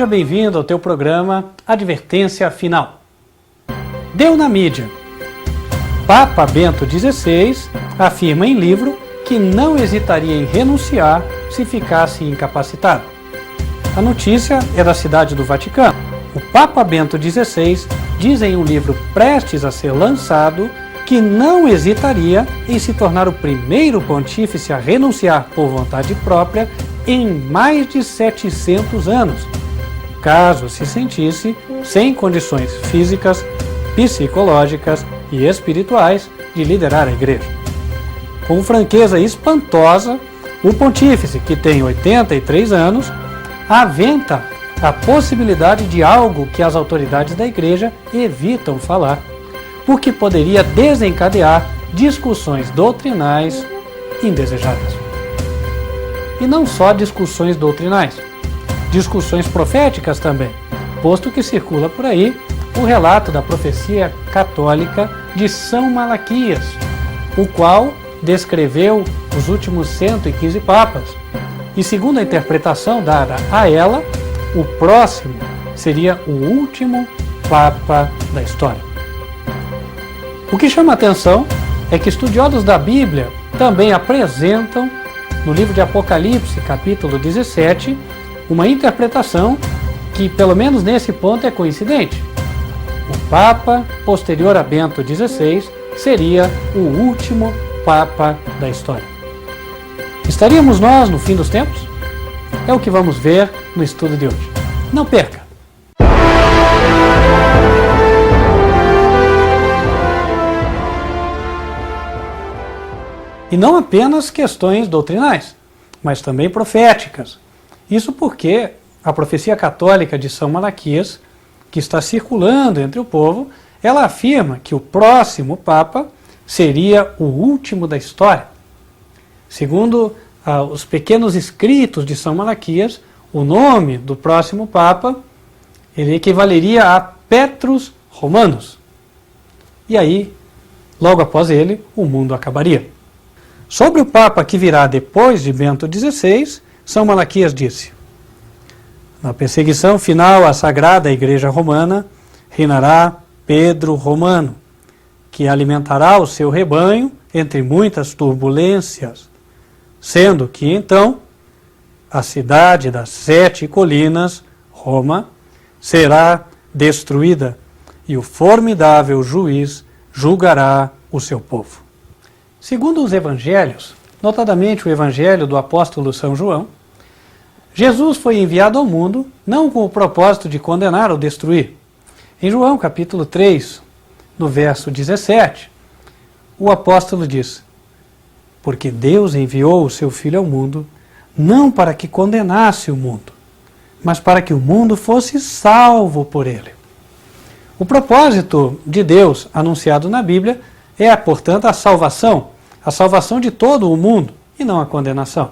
Seja bem-vindo ao teu programa Advertência Final. Deu na mídia. Papa Bento XVI afirma em livro que não hesitaria em renunciar se ficasse incapacitado. A notícia é da cidade do Vaticano. O Papa Bento XVI diz em um livro prestes a ser lançado que não hesitaria em se tornar o primeiro pontífice a renunciar por vontade própria em mais de 700 anos, caso se sentisse sem condições físicas, psicológicas e espirituais de liderar a Igreja. Com franqueza espantosa, o pontífice, que tem 83 anos, aventa a possibilidade de algo que as autoridades da Igreja evitam falar, porque poderia desencadear discussões doutrinais indesejadas. E não só discussões doutrinais, discussões proféticas também, posto que circula por aí o relato da profecia católica de São Malaquias, o qual descreveu os últimos 115 papas, e segundo a interpretação dada a ela, o próximo seria o último papa da história. O que chama a atenção é que estudiosos da Bíblia também apresentam, no livro de Apocalipse, capítulo 17, uma interpretação que, pelo menos nesse ponto, é coincidente. O Papa posterior a Bento XVI seria o último Papa da história. Estaríamos nós no fim dos tempos? É o que vamos ver no estudo de hoje. Não perca! E não apenas questões doutrinais, mas também proféticas. Isso porque a profecia católica de São Malaquias, que está circulando entre o povo, ela afirma que o próximo Papa seria o último da história. Segundo os pequenos escritos de São Malaquias, o nome do próximo Papa ele equivaleria a Petrus Romanus. E aí, logo após ele, o mundo acabaria. Sobre o Papa que virá depois de Bento XVI, São Malaquias disse: na perseguição final à Sagrada Igreja Romana, reinará Pedro Romano, que alimentará o seu rebanho entre muitas turbulências, sendo que então a cidade das 7 colinas, Roma, será destruída e o formidável juiz julgará o seu povo. Segundo os evangelhos, notadamente o evangelho do apóstolo São João, Jesus foi enviado ao mundo não com o propósito de condenar ou destruir. Em João capítulo 3, no verso 17, o apóstolo diz: porque Deus enviou o seu Filho ao mundo, não para que condenasse o mundo, mas para que o mundo fosse salvo por ele. O propósito de Deus anunciado na Bíblia é, portanto, a salvação de todo o mundo, e não a condenação.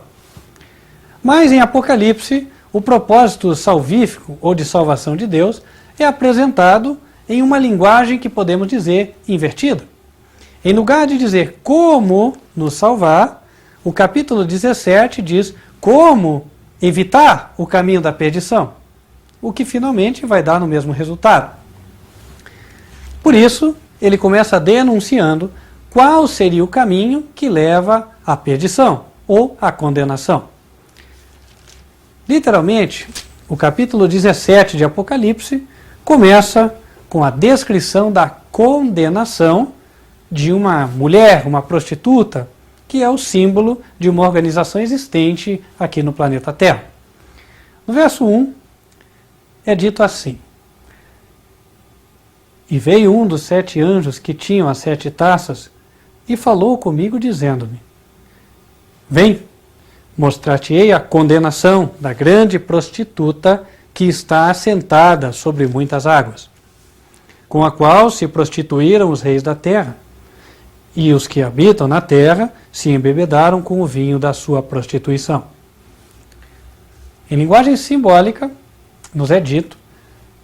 Mas em Apocalipse, o propósito salvífico ou de salvação de Deus é apresentado em uma linguagem que podemos dizer invertida. Em lugar de dizer como nos salvar, o capítulo 17 diz como evitar o caminho da perdição, o que finalmente vai dar no mesmo resultado. Por isso, ele começa denunciando qual seria o caminho que leva à perdição ou à condenação. Literalmente, o capítulo 17 de Apocalipse começa com a descrição da condenação de uma mulher, uma prostituta, que é o símbolo de uma organização existente aqui no planeta Terra. No verso 1 é dito assim: e veio um dos 7 anjos que tinham as 7 taças e falou comigo dizendo-me: vem, mostrar-te-ei a condenação da grande prostituta que está assentada sobre muitas águas, com a qual se prostituíram os reis da terra, e os que habitam na terra se embebedaram com o vinho da sua prostituição. Em linguagem simbólica, nos é dito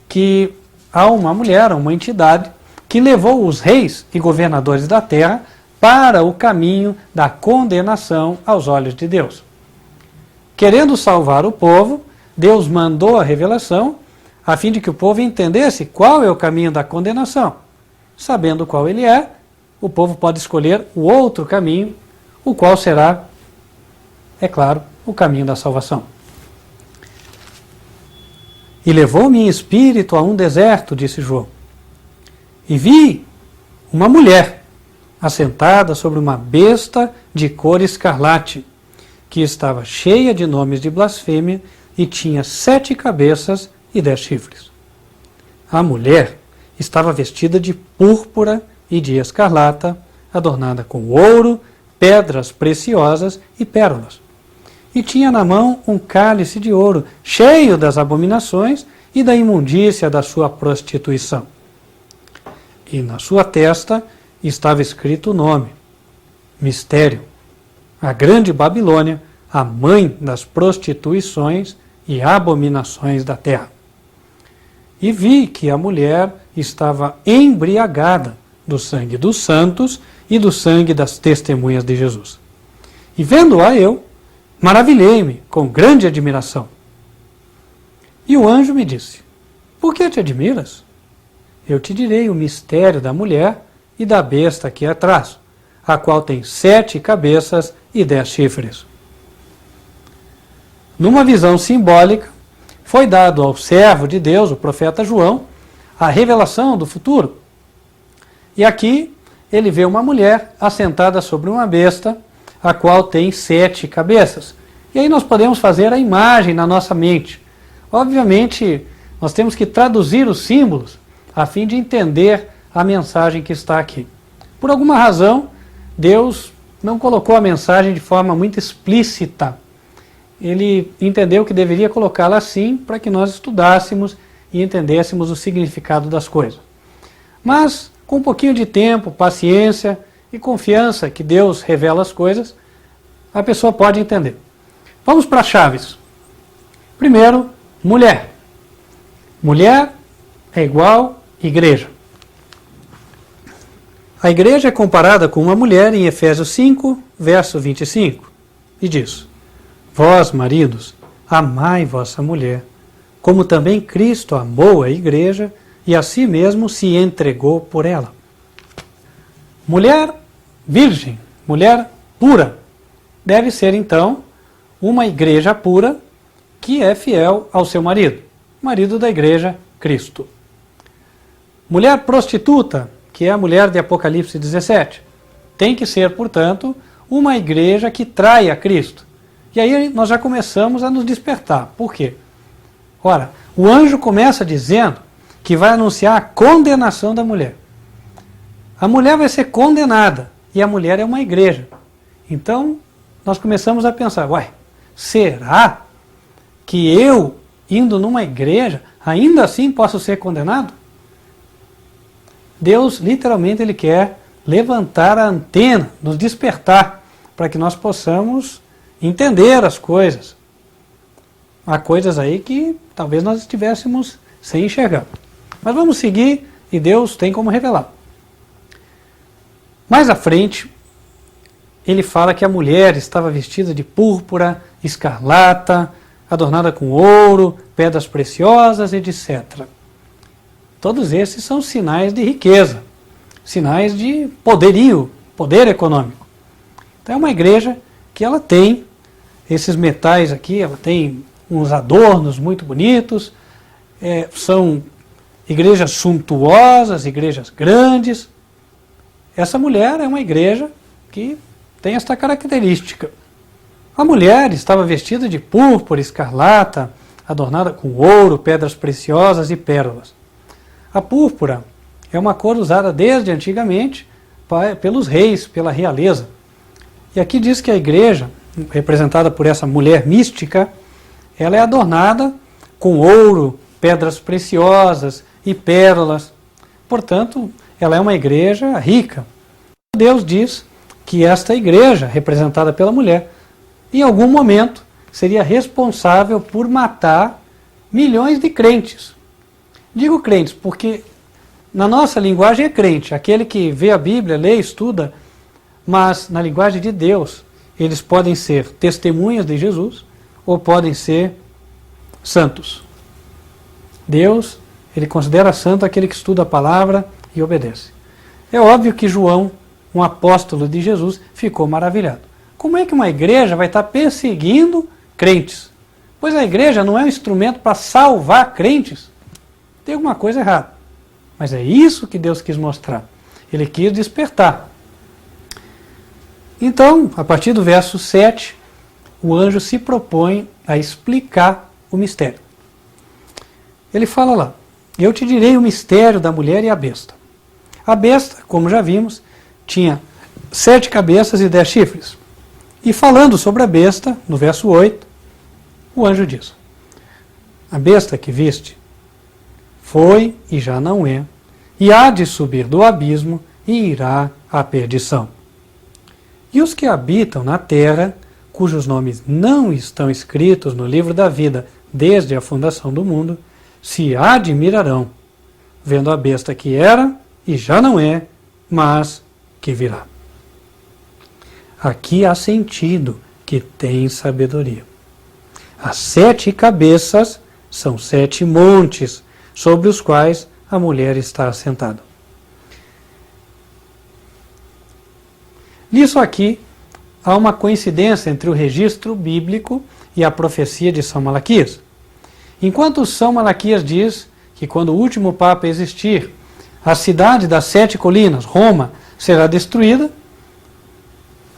que há uma mulher, uma entidade, que levou os reis e governadores da terra para o caminho da condenação aos olhos de Deus. Querendo salvar o povo, Deus mandou a revelação a fim de que o povo entendesse qual é o caminho da condenação. Sabendo qual ele é, o povo pode escolher o outro caminho, o qual será, é claro, o caminho da salvação. E levou-me em espírito a um deserto, disse João, e vi uma mulher assentada sobre uma besta de cor escarlate, que estava cheia de nomes de blasfêmia e tinha 7 cabeças e 10 chifres. A mulher estava vestida de púrpura e de escarlata, adornada com ouro, pedras preciosas e pérolas. E tinha na mão um cálice de ouro, cheio das abominações e da imundícia da sua prostituição. E na sua testa estava escrito o nome, Mistério, a grande Babilônia, a mãe das prostituições e abominações da terra. E vi que a mulher estava embriagada do sangue dos santos e do sangue das testemunhas de Jesus. E vendo-a eu, maravilhei-me com grande admiração. E o anjo me disse, por que te admiras? Eu te direi o mistério da mulher e da besta aqui atrás, a qual tem 7 cabeças e 10 chifres. Numa visão simbólica, foi dado ao servo de Deus, o profeta João, a revelação do futuro. E aqui ele vê uma mulher assentada sobre uma besta, a qual tem 7 cabeças. E aí nós podemos fazer a imagem na nossa mente. Obviamente, nós temos que traduzir os símbolos a fim de entender a mensagem que está aqui. Por alguma razão, Deus não colocou a mensagem de forma muito explícita. Ele entendeu que deveria colocá-la assim para que nós estudássemos e entendêssemos o significado das coisas. Mas, com um pouquinho de tempo, paciência e confiança que Deus revela as coisas, a pessoa pode entender. Vamos para as chaves. Primeiro, mulher. Mulher é igual igreja. A igreja é comparada com uma mulher em Efésios 5, verso 25, e diz: Vós, maridos, amai vossa mulher, como também Cristo amou a igreja e a si mesmo se entregou por ela. Mulher virgem, mulher pura, deve ser então uma igreja pura que é fiel ao seu marido, marido da igreja, Cristo. Mulher prostituta, que é a mulher de Apocalipse 17, tem que ser, portanto, uma igreja que trai a Cristo. E aí nós já começamos a nos despertar. Por quê? Ora, o anjo começa dizendo que vai anunciar a condenação da mulher. A mulher vai ser condenada e a mulher é uma igreja. Então, nós começamos a pensar, será que eu, indo numa igreja, ainda assim posso ser condenado? Deus, literalmente, Ele quer levantar a antena, nos despertar, para que nós possamos entender as coisas. Há coisas aí que talvez nós estivéssemos sem enxergar. Mas vamos seguir e Deus tem como revelar. Mais à frente, ele fala que a mulher estava vestida de púrpura, escarlata, adornada com ouro, pedras preciosas, etc. Todos esses são sinais de riqueza, sinais de poderio, poder econômico. Então é uma igreja que ela tem esses metais aqui, ela tem uns adornos muito bonitos, são igrejas suntuosas, igrejas grandes. Essa mulher é uma igreja que tem esta característica. A mulher estava vestida de púrpura, escarlata, adornada com ouro, pedras preciosas e pérolas. A púrpura é uma cor usada desde antigamente pelos reis, pela realeza. E aqui diz que a igreja, representada por essa mulher mística, ela é adornada com ouro, pedras preciosas e pérolas. Portanto, ela é uma igreja rica. Deus diz que esta igreja, representada pela mulher, em algum momento seria responsável por matar milhões de crentes. Digo crentes porque na nossa linguagem é crente, aquele que vê a Bíblia, lê, estuda, mas na linguagem de Deus, eles podem ser testemunhas de Jesus ou podem ser santos. Deus, ele considera santo aquele que estuda a palavra e obedece. É óbvio que João, um apóstolo de Jesus, ficou maravilhado. Como é que uma igreja vai estar perseguindo crentes? Pois a igreja não é um instrumento para salvar crentes. Tem alguma coisa errada. Mas é isso que Deus quis mostrar. Ele quis despertar. Então, a partir do verso 7, o anjo se propõe a explicar o mistério. Ele fala lá: eu te direi o mistério da mulher e a besta. A besta, como já vimos, tinha 7 cabeças e 10 chifres. E falando sobre a besta, no verso 8, o anjo diz: a besta que viste foi e já não é, e há de subir do abismo e irá à perdição. E os que habitam na terra, cujos nomes não estão escritos no livro da vida desde a fundação do mundo, se admirarão, vendo a besta que era e já não é, mas que virá. Aqui há sentido que tem sabedoria. As 7 cabeças são 7 montes sobre os quais a mulher está assentada. Nisso aqui há uma coincidência entre o registro bíblico e a profecia de São Malaquias. Enquanto São Malaquias diz que quando o último Papa existir, a cidade das 7 colinas, Roma, será destruída,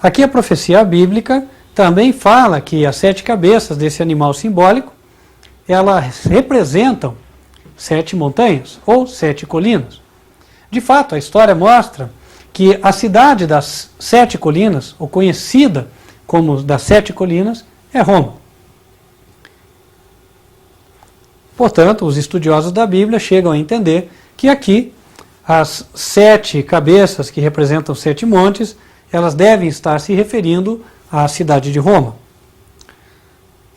aqui a profecia bíblica também fala que as 7 cabeças desse animal simbólico, elas representam 7 montanhas ou 7 colinas. De fato, a história mostra que a cidade das 7 colinas, ou conhecida como das 7 colinas, é Roma. Portanto, os estudiosos da Bíblia chegam a entender que aqui as 7 cabeças que representam 7 montes, elas devem estar se referindo à cidade de Roma.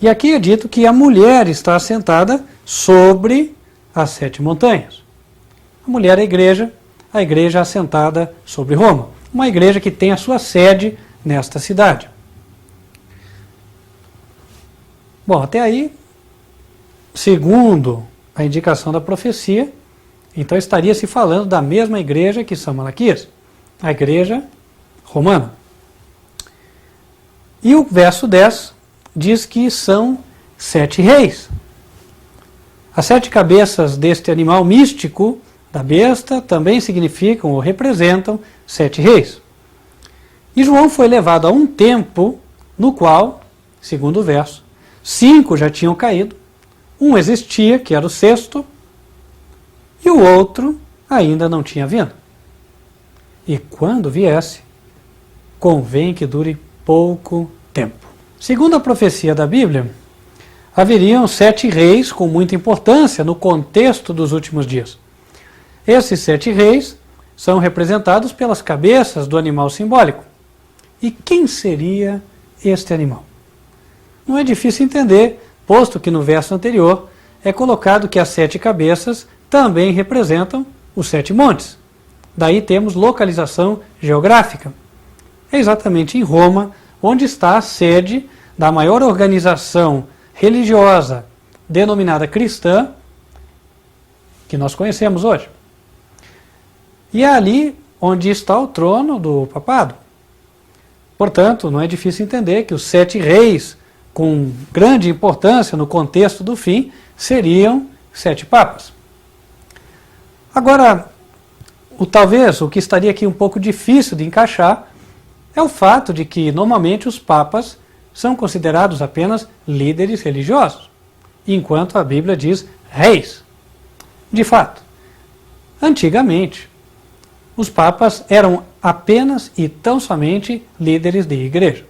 E aqui é dito que a mulher está assentada sobre as 7 montanhas. A mulher é a igreja assentada sobre Roma. Uma igreja que tem a sua sede nesta cidade. Bom, até aí, segundo a indicação da profecia, então estaria se falando da mesma igreja que São Malaquias, a igreja romana. E o verso 10 diz que são 7 reis. As 7 cabeças deste animal místico, da besta, também significam ou representam 7 reis. E João foi levado a um tempo no qual, segundo o verso, 5 já tinham caído, um existia, que era o 6º, e o outro ainda não tinha vindo. E quando viesse, convém que dure pouco tempo. Segundo a profecia da Bíblia, haveriam 7 reis com muita importância no contexto dos últimos dias. Esses 7 reis são representados pelas cabeças do animal simbólico. E quem seria este animal? Não é difícil entender, posto que no verso anterior é colocado que as 7 cabeças também representam os 7 montes. Daí temos localização geográfica. É exatamente em Roma, onde está a sede da maior organização religiosa denominada cristã que nós conhecemos hoje. E é ali onde está o trono do papado. Portanto, não é difícil entender que os 7 reis, com grande importância no contexto do fim, seriam 7 papas. Agora, talvez o que estaria aqui um pouco difícil de encaixar é o fato de que, normalmente, os papas são considerados apenas líderes religiosos, enquanto a Bíblia diz reis. De fato, antigamente, os papas eram apenas e tão somente líderes de igreja.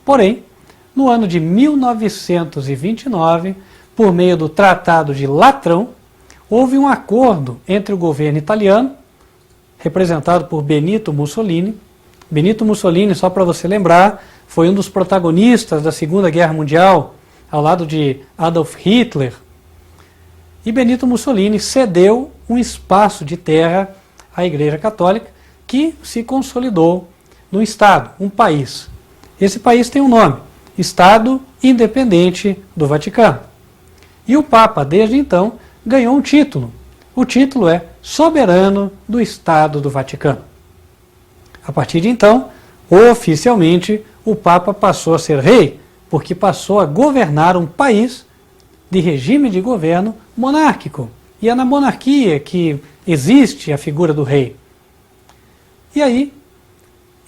Porém, no ano de 1929, por meio do Tratado de Latrão, houve um acordo entre o governo italiano, representado por Benito Mussolini. Benito Mussolini, só para você lembrar, foi um dos protagonistas da Segunda Guerra Mundial, ao lado de Adolf Hitler. E Benito Mussolini cedeu um espaço de terra à Igreja Católica, que se consolidou num Estado, um país. Esse país tem um nome, Estado Independente do Vaticano. E o Papa, desde então, ganhou um título. O título é Soberano do Estado do Vaticano. A partir de então, oficialmente, o Papa passou a ser rei, porque passou a governar um país de regime de governo monárquico. E é na monarquia que existe a figura do rei. E aí,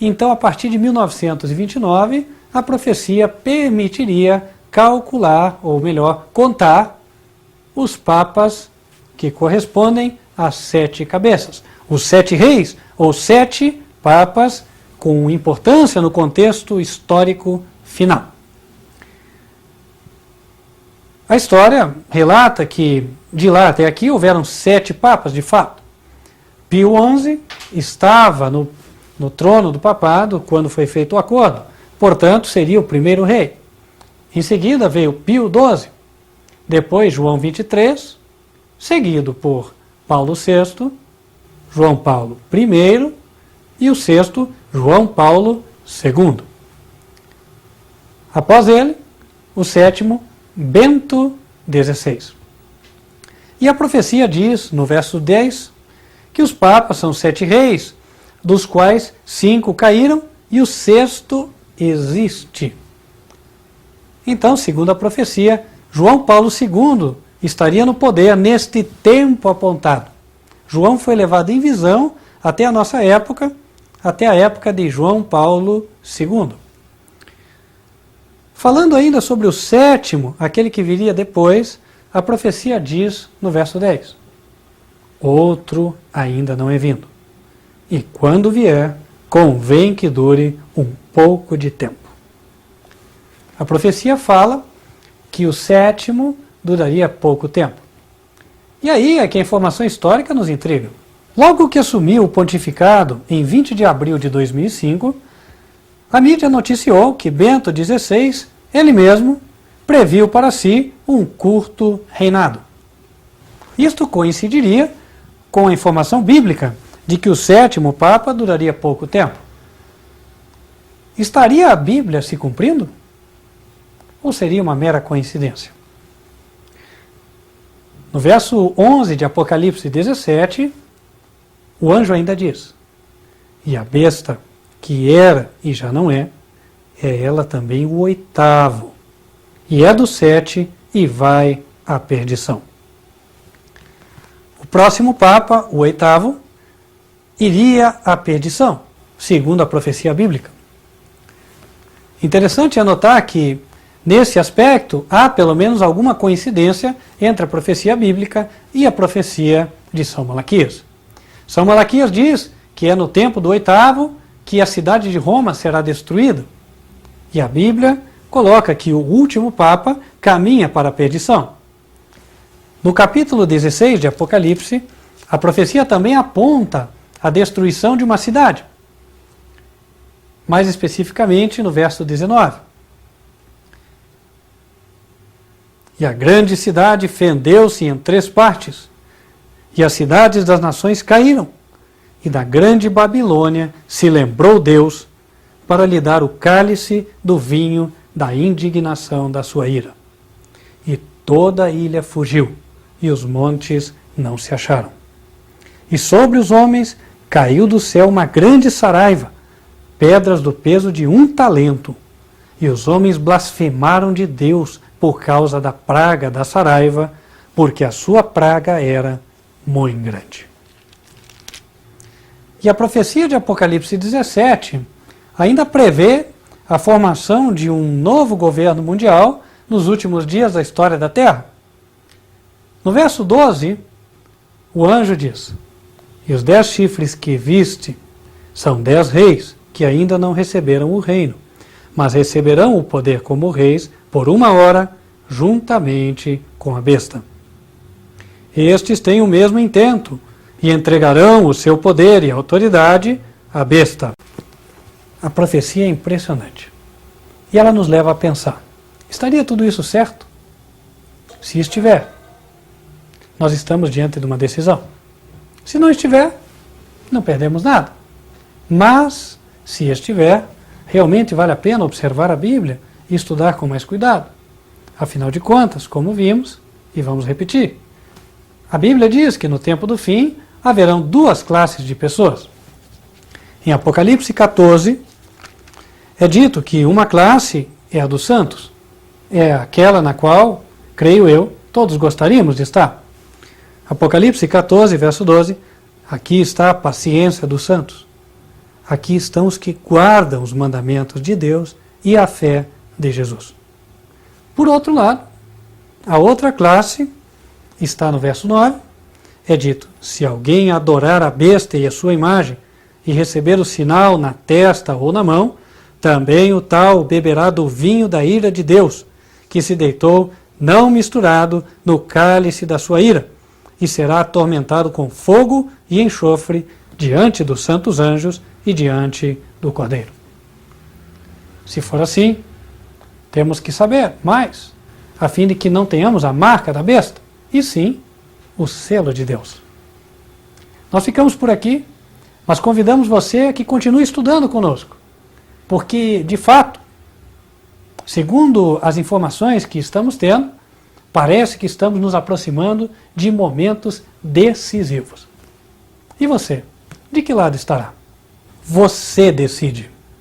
então, a partir de 1929, a profecia permitiria calcular, ou melhor, contar os papas que correspondem às 7 cabeças. Os 7 reis, ou 7 papas com importância no contexto histórico final. A história relata que de lá até aqui houveram 7 papas de fato. Pio XI estava no trono do papado quando foi feito o acordo, portanto seria o primeiro rei. Em seguida veio Pio XII, depois João XXIII, seguido por Paulo VI, João Paulo I e o sexto, João Paulo II. Após ele, o sétimo, Bento XVI. E a profecia diz, no verso 10, que os papas são 7 reis, dos quais 5 caíram e o sexto existe. Então, segundo a profecia, João Paulo II estaria no poder neste tempo apontado. João foi levado em visão até a nossa época, até a época de João Paulo II. Falando ainda sobre o sétimo, aquele que viria depois, a profecia diz no verso 10: outro ainda não é vindo, e quando vier, convém que dure um pouco de tempo. A profecia fala que o sétimo duraria pouco tempo. E aí é que a informação histórica nos intriga. Logo que assumiu o pontificado, em 20 de abril de 2005, a mídia noticiou que Bento XVI, ele mesmo, previu para si um curto reinado. Isto coincidiria com a informação bíblica de que o sétimo Papa duraria pouco tempo. Estaria a Bíblia se cumprindo? Ou seria uma mera coincidência? No verso 11 de Apocalipse 17, o anjo ainda diz: e a besta, que era e já não é ela também o 8º, e é do 7 e vai à perdição. O próximo Papa, o 8º, iria à perdição, segundo a profecia bíblica. Interessante é notar que, nesse aspecto, há pelo menos alguma coincidência entre a profecia bíblica e a profecia de São Malaquias. São Malaquias diz que é no tempo do 8º que a cidade de Roma será destruída. E a Bíblia coloca que o último Papa caminha para a perdição. No capítulo 16 de Apocalipse, a profecia também aponta a destruição de uma cidade. Mais especificamente no verso 19. E a grande cidade fendeu-se em 3 partes, e as cidades das nações caíram, e da grande Babilônia se lembrou Deus para lhe dar o cálice do vinho da indignação da sua ira. E toda a ilha fugiu, e os montes não se acharam. E sobre os homens caiu do céu uma grande saraiva, pedras do peso de 1 talento, e os homens blasfemaram de Deus por causa da praga da saraiva, porque a sua praga era muito grande. E a profecia de Apocalipse 17 ainda prevê a formação de um novo governo mundial nos últimos dias da história da Terra. No verso 12, o anjo diz: e os 10 chifres que viste são 10 reis que ainda não receberam o reino, mas receberão o poder como reis por 1 hora, juntamente com a besta. Estes têm o mesmo intento, e entregarão o seu poder e autoridade à besta. A profecia é impressionante. E ela nos leva a pensar: estaria tudo isso certo? Se estiver, nós estamos diante de uma decisão. Se não estiver, não perdemos nada. Mas, se estiver, realmente vale a pena observar a Bíblia e estudar com mais cuidado. Afinal de contas, como vimos, E vamos repetir. A Bíblia diz que no tempo do fim haverão duas classes de pessoas. Em Apocalipse 14, é dito que uma classe é a dos santos. É aquela na qual, creio eu, todos gostaríamos de estar. Apocalipse 14, verso 12, aqui está a paciência dos santos. Aqui estão os que guardam os mandamentos de Deus e a fé de Jesus. Por outro lado, a outra classe está no verso 9, é dito, se alguém adorar a besta e a sua imagem e receber o sinal na testa ou na mão, também o tal beberá do vinho da ira de Deus, que se deitou não misturado no cálice da sua ira, e será atormentado com fogo e enxofre diante dos santos anjos e diante do Cordeiro. Se for assim, temos que saber mais, a fim de que não tenhamos a marca da besta, e sim o selo de Deus. Nós ficamos por aqui, mas convidamos você a que continue estudando conosco, porque, de fato, segundo as informações que estamos tendo, parece que estamos nos aproximando de momentos decisivos. E você? De que lado estará? Você decide.